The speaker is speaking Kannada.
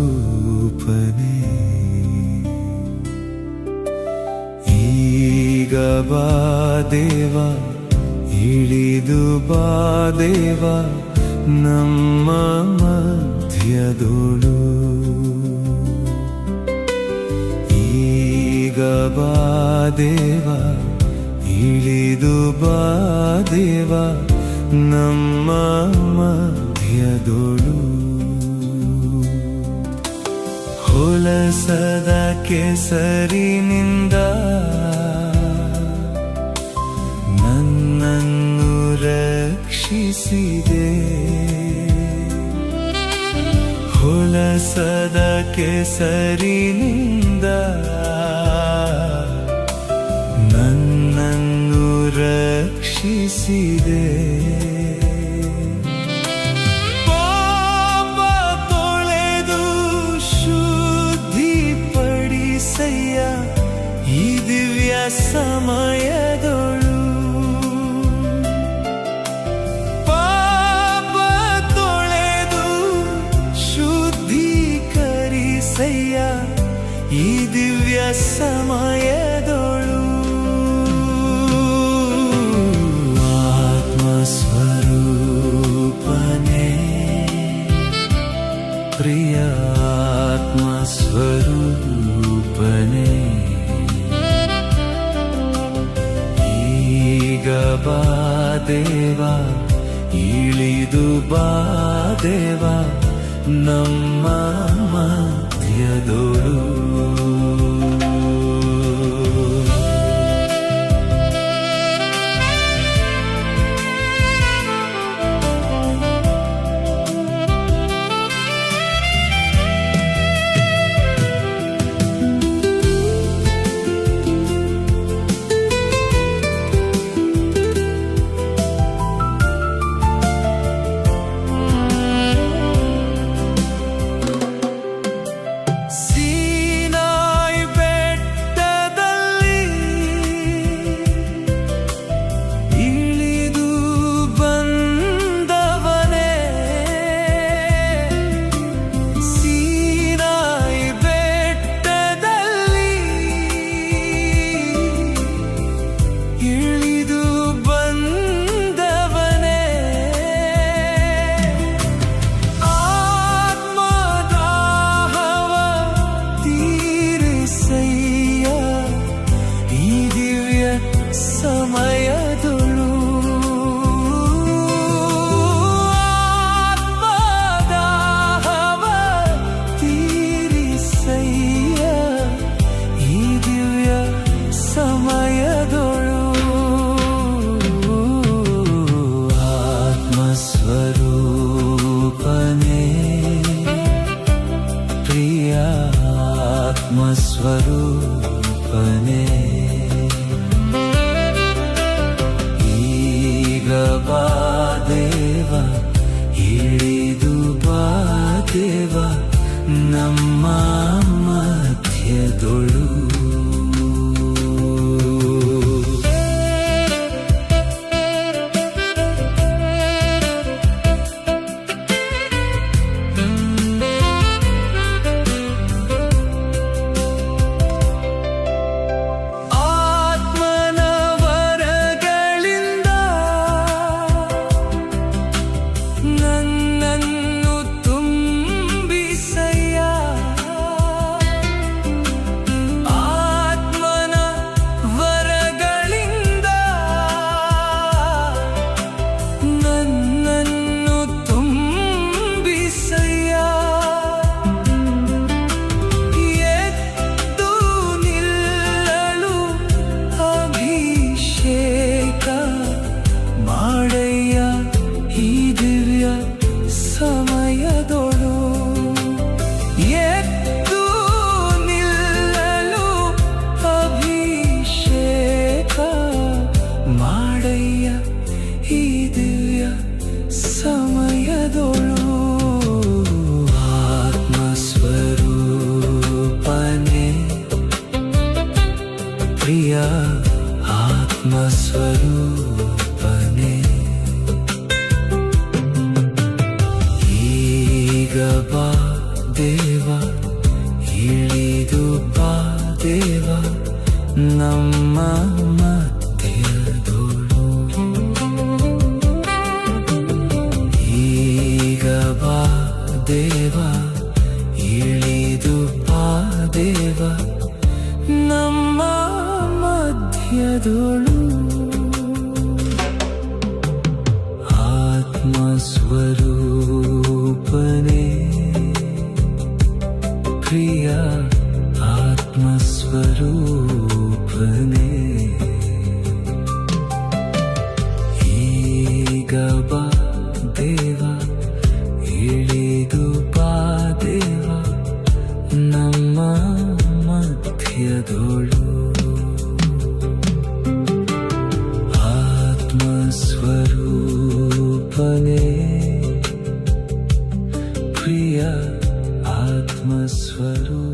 ಆತ್ಮಸ್ವರೂಪನೇ ಈಗ ಬಾ ದೇವ ಇಳಿದು ಬಾ ದೇವ ನಮ್ಮ ಮಧ್ಯದೊಳು ಈಗ ಬಾ ದೇವ ಇಳಿದು ಬಾ ದೇವ ನಮ್ಮ ಮಧ್ಯದೊಳು ಹೊಲಸದ ಕೆಸರಿನಿಂದ ನನ್ನನ್ನು ರಕ್ಷಿಸಿದೆ ಹೊಲಸದ ಕೆಸರಿನಿಂದ ನನ್ನನ್ನು ರಕ್ಷಿಸಿದೆ ಪಾಪ ತೊಳೆದು ಶುದ್ಧಿಪಡಿಸಯ್ಯ ಈ ದಿವ್ಯ ಸಮಯದೊಳು ಪಾಪ ತೊಳೆದು ಶುದ್ಧೀಕರಿಸಯ್ಯ ಈ ದಿವ್ಯ ಸಮಯದೊಳು ಆತ್ಮಸ್ವರೂಪನೇ ಪ್ರಿಯ ಆತ್ಮಸ್ವರೂಪನೇ ಈಗ ಬಾ ದೇವ ಇಳಿದು ಬಾ ದೇವ ನಮ್ಮ ಮಧ್ಯದೊಳು ಸಮಯದೊಳು ಆತ್ಮದಾಹವ ತೀರಿಸಯ್ಯ ಈ ದಿವ್ಯ ಸಮಯದೊಳು ಆತ್ಮಸ್ವರೂಪನೇ ಪ್ರಿಯ ಆತ್ಮಸ್ವರೂಪನೇ ಬಾ ದೇವ ಇಳಿದು ಬಾ ದೇವ ನಮ್ಮ ಮಧ್ಯದೊಳು ಸಮಯದೊಳು ಎದ್ದು ನಿಲ್ಲಲು ಅಭಿಷೇಕ ಮಾಡಯ್ಯ ಈ ದಿವ್ಯ ಸಮಯದೊಳು ಆತ್ಮಸ್ವರೂಪನೇ ಪ್ರಿಯ ಆತ್ಮಸ್ವರೂಪನೇ ಈಗ ಬಾ ದೇವ ಇಳಿದು ಬಾ ದೇವ ನಮ್ಮ ಮಧ್ಯದೋಳು ಈಗ ಬಾ ದೇವ ಇಳಿದು ಬಾ ದೇವ ನಮ್ಮ ಮಧ್ಯದೋಳು ಆತ್ಮಸ್ವರೂಪನೇ ಪ್ರಿಯ ಆತ್ಮಸ್ವರೂಪನೇ ಈಗ ಬಾ ದೇವ ಇಳಿದು ಬಾ ದೇವ ನಮ್ಮ ಮಧ್ಯದೋಳು ಆತ್ಮಸ್ವರೂಪನೇ ಪ್ರಿಯ ಆತ್ಮಸ್ವರೂಪ